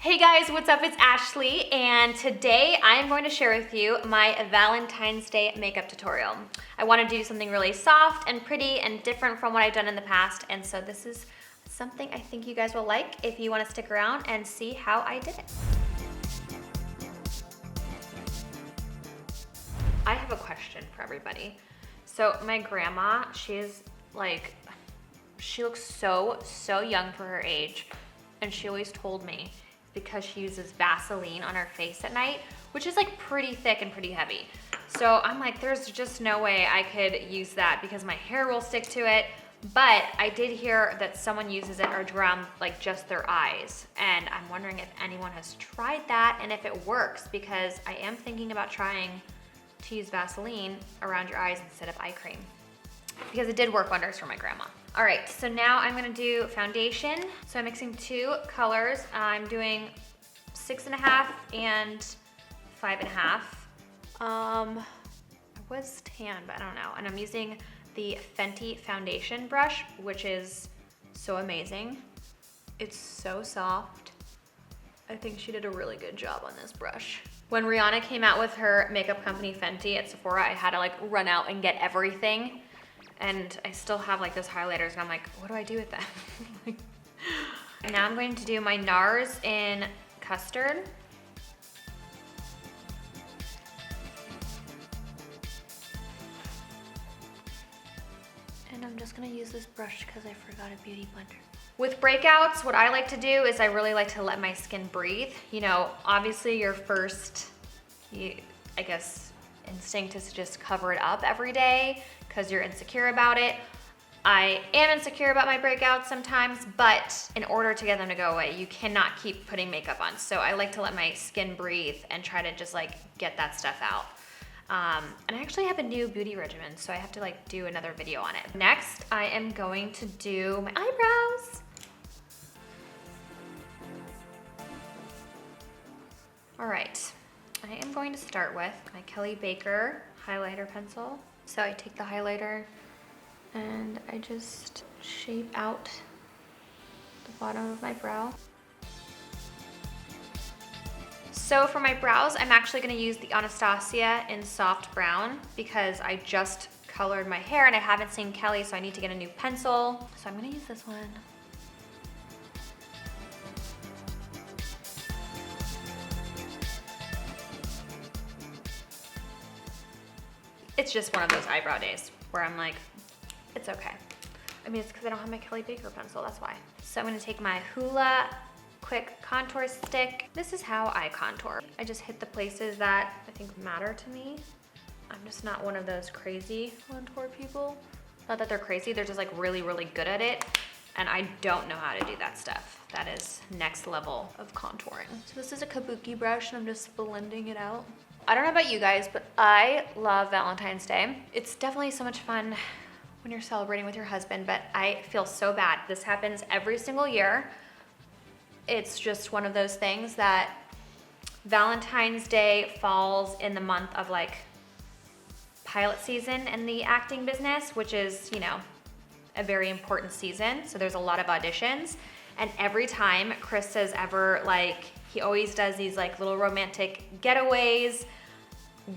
Hey guys, what's up? It's Ashley, and today I'm going to share with you my Valentine's Day makeup tutorial. I wanted to do something really soft and pretty and different from what I've done in the past, and so this is something I think you guys will like if you want to stick around and see how I did it. I have a question for everybody. So my grandma, she looks so young for her age, and she always told me because she uses Vaseline on her face at night, which is like pretty thick and pretty heavy. So I'm like, there's just no way I could use that because my hair will stick to it. But I did hear that someone uses it around like just their eyes. And I'm wondering if anyone has tried that and if it works, because I am thinking about trying to use Vaseline around your eyes instead of eye cream, because it did work wonders for my grandma. All right, so now I'm gonna do foundation. So I'm mixing two colors. I'm doing 6.5 and 5.5. I was tan, but I don't know. And I'm using the Fenty foundation brush, which is so amazing. It's so soft. I think she did a really good job on this brush. When Rihanna came out with her makeup company Fenty at Sephora, I had to like run out and get everything. And I still have like those highlighters, and I'm like, what do I do with them? Now I'm going to do my Nars in Custard. And I'm just gonna use this brush because I forgot a beauty blender. With breakouts, what I like to do is I really like to let my skin breathe. You know, obviously your first, I guess, instinct is to just cover it up every day because you're insecure about it. I am insecure about my breakouts sometimes, but in order to get them to go away, you cannot keep putting makeup on. So I like to let my skin breathe and try to just like get that stuff out. And I actually have a new beauty regimen, so I have to like do another video on it. Next, I am going to do my eyebrows. All right, I am going to start with my Kelly Baker highlighter pencil. So I take the highlighter and I just shape out the bottom of my brow. So for my brows, I'm actually gonna use the Anastasia in soft brown because I just colored my hair and I haven't seen Kelly, so I need to get a new pencil. So I'm gonna use this one. It's just one of those eyebrow days where I'm like, it's okay. I mean, it's because I don't have my Kelly Baker pencil, that's why. So I'm gonna take my Hoola Quick Contour Stick. This is how I contour. I just hit the places that I think matter to me. I'm just not one of those crazy contour people. Not that they're crazy, they're just like really, really good at it. And I don't know how to do that stuff. That is next level of contouring. So this is a kabuki brush and I'm just blending it out. I don't know about you guys, but I love Valentine's Day. It's definitely so much fun when you're celebrating with your husband, but I feel so bad. This happens every single year. It's just one of those things that Valentine's Day falls in the month of like pilot season in the acting business, which is, you know, a very important season. So there's a lot of auditions. And every time Chris has ever he always does these like little romantic getaways.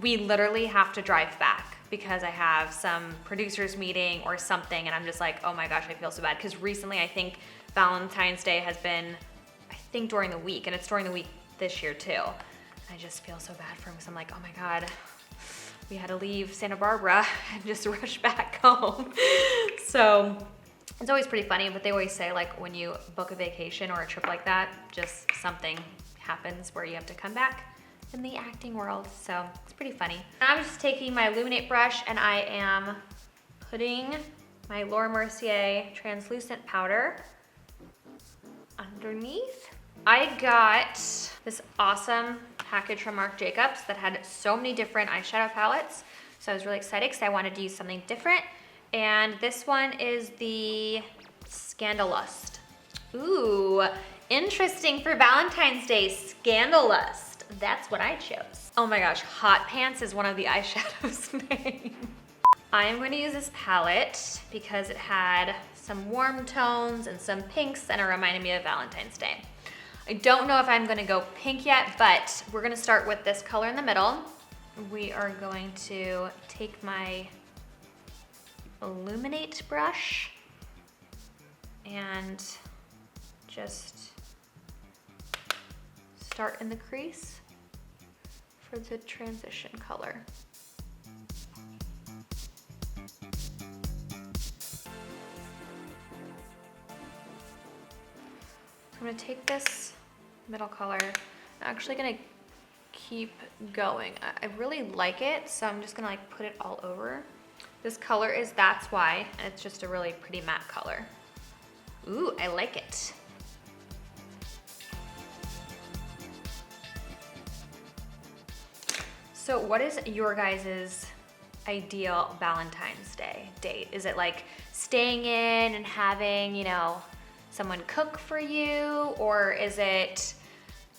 We literally have to drive back because I have some producers meeting or something, and I'm just like, oh my gosh, I feel so bad. Because recently I think Valentine's Day has been, I think during the week, and it's during the week this year too. I just feel so bad for him because I'm like, oh my God, we had to leave Santa Barbara and just rush back home. So it's always pretty funny, but they always say like when you book a vacation or a trip like that, just something happens where you have to come back in the acting world. So it's pretty funny. Now I'm just taking my Illuminate brush and I am putting my Laura Mercier translucent powder underneath. I got this awesome package from Marc Jacobs that had so many different eyeshadow palettes. So I was really excited because I wanted to use something different. And this one is the Scandalust. Ooh, interesting for Valentine's Day, Scandalust. That's what I chose. Oh my gosh, Hot Pants is one of the eyeshadows name. I am going to use this palette because it had some warm tones and some pinks and it reminded me of Valentine's Day. I don't know if I'm gonna go pink yet, but we're gonna start with this color in the middle. We are going to take my Illuminate brush and just start in the crease for the transition color. I'm gonna take this middle color. I'm actually gonna keep going. I really like it, so I'm just gonna like put it all over. This color is That's Why, and it's just a really pretty matte color. Ooh, I like it. So what is your guys' ideal Valentine's Day date? Is it like staying in and having, you know, someone cook for you? Or is it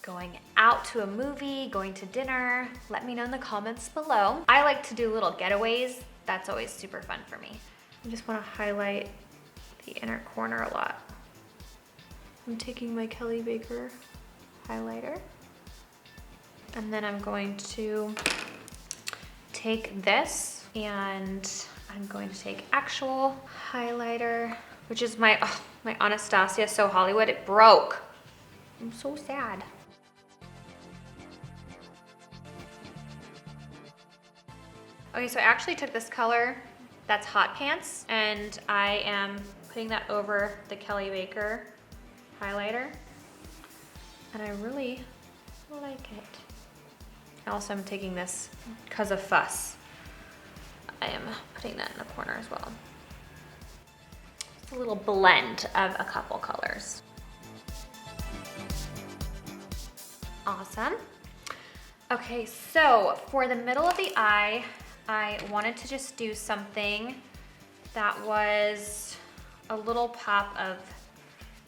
going out to a movie, going to dinner? Let me know in the comments below. I like to do little getaways. That's always super fun for me. I just wanna highlight the inner corner a lot. I'm taking my Kelly Baker highlighter, and then I'm going to take this and I'm going to take actual highlighter, which is my Anastasia So Hollywood. It broke. I'm so sad. Okay, so I actually took this color, that's Hot Pants, and I am putting that over the Kelly Baker highlighter, and I really like it. Also, I'm taking this Because of Fuss. I am putting that in the corner as well. It's a little blend of a couple colors. Awesome. Okay, so for the middle of the eye, I wanted to just do something that was a little pop of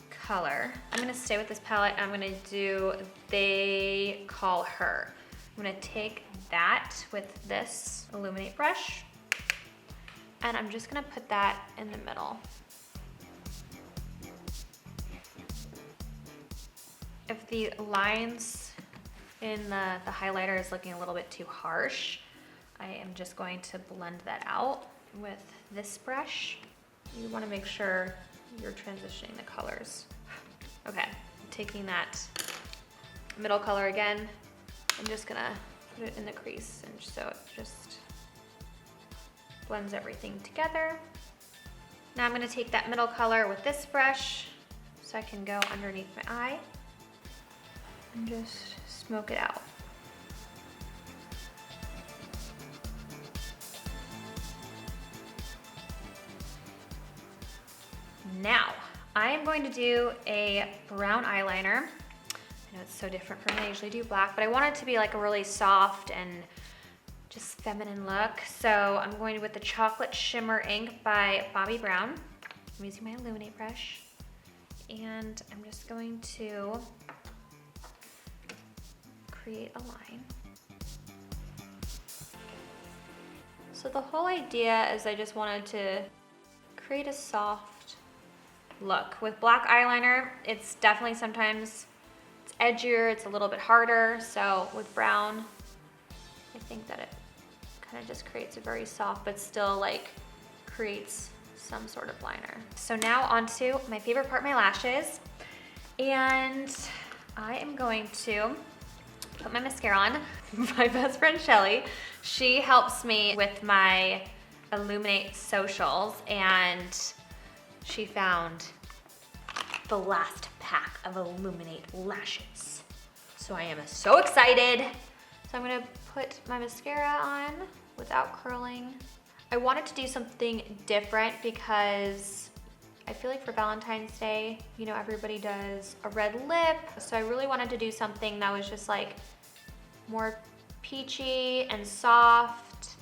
color. I'm gonna stay with this palette. I'm gonna do They Call Her. I'm gonna take that with this Illuminate brush, and I'm just gonna put that in the middle. If the lines in the highlighter is looking a little bit too harsh, I am just going to blend that out with this brush. You wanna make sure you're transitioning the colors. Okay, I'm taking that middle color again. I'm just gonna put it in the crease, and so it just blends everything together. Now I'm gonna take that middle color with this brush so I can go underneath my eye and just smoke it out. Now, I am going to do a brown eyeliner. I know it's so different from when I usually do black, but I want it to be like a really soft and just feminine look. So I'm going with the Chocolate Shimmer Ink by Bobbi Brown. I'm using my Illuminate brush, and I'm just going to create a line. So the whole idea is I just wanted to create a soft look. With black eyeliner, it's definitely sometimes it's edgier, it's a little bit harder. So with brown, I think that it kind of just creates a very soft, but still like creates some sort of liner. So now onto my favorite part, my lashes. And I am going to put my mascara on. My best friend Shelly, she helps me with my Illuminate socials, and she found the last pack of Illuminate lashes. So I am so excited. So I'm gonna put my mascara on without curling. I wanted to do something different because I feel like for Valentine's Day, you know, everybody does a red lip. So I really wanted to do something that was just like more peachy and soft.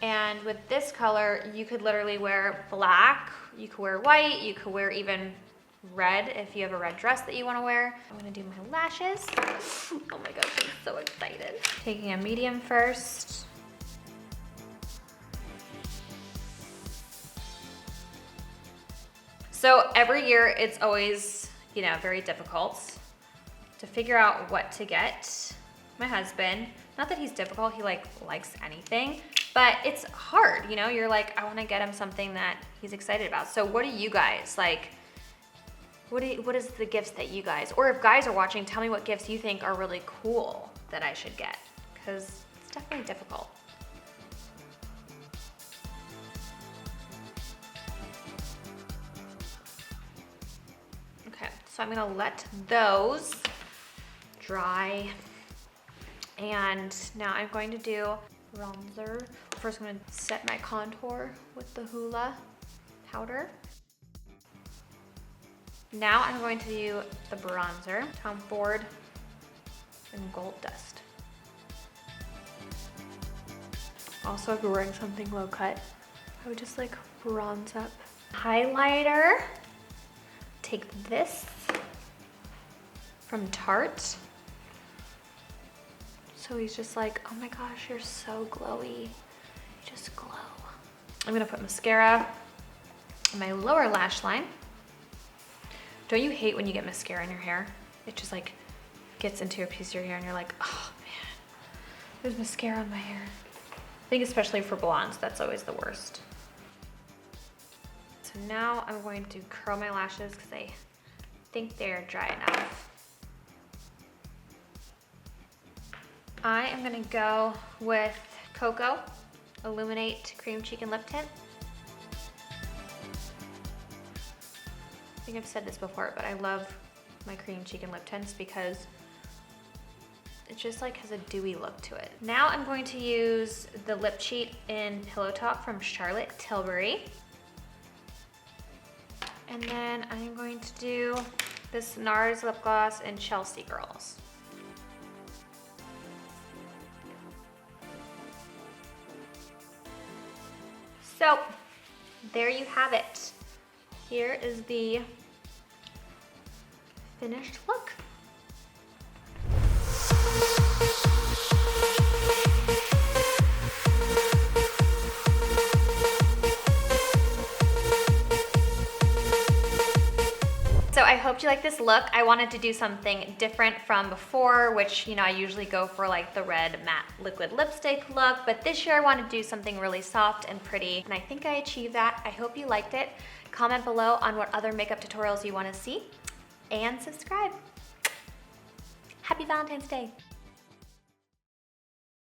And with this color, you could literally wear black, you could wear white, you could wear even red if you have a red dress that you wanna wear. I'm gonna do my lashes. Oh my gosh, I'm so excited. Taking a medium first. So every year it's always, you know, very difficult to figure out what to get my husband. Not that he's difficult, he like likes anything, but it's hard, you know? You're like, I wanna get him something that he's excited about. So what do you guys like? What is the gifts that you guys, or if guys are watching, tell me what gifts you think are really cool that I should get, because it's definitely difficult. Okay, so I'm gonna let those dry. And now I'm going to do bronzer. First I'm gonna set my contour with the Hoola powder. Now I'm going to do the bronzer, Tom Ford and Gold Dust. Also, if you're wearing something low cut, I would just like bronze up. Highlighter, take this from Tarte. So he's just like, oh my gosh, you're so glowy. You just glow. I'm gonna put mascara on my lower lash line. Don't you hate when you get mascara in your hair? It just like gets into a piece of your hair and you're like, oh man, there's mascara on my hair. I think especially for blondes, that's always the worst. So now I'm going to curl my lashes because I think they're dry enough. I am gonna go with Cocoa Illuminate Cream Cheek and Lip Tint. I think I've said this before, but I love my cream cheek and lip tints because it just like has a dewy look to it. Now I'm going to use the Lip Cheat in Pillow Talk from Charlotte Tilbury. And then I'm going to do this Nars lip gloss in Chelsea Girls. So there you have it. Here is the finished look. So I hope you like this look. I wanted to do something different from before, which, you know, I usually go for like the red matte liquid lipstick look, but this year I wanted to do something really soft and pretty, and I think I achieved that. I hope you liked it. Comment below on what other makeup tutorials you want to see, and subscribe. Happy Valentine's Day.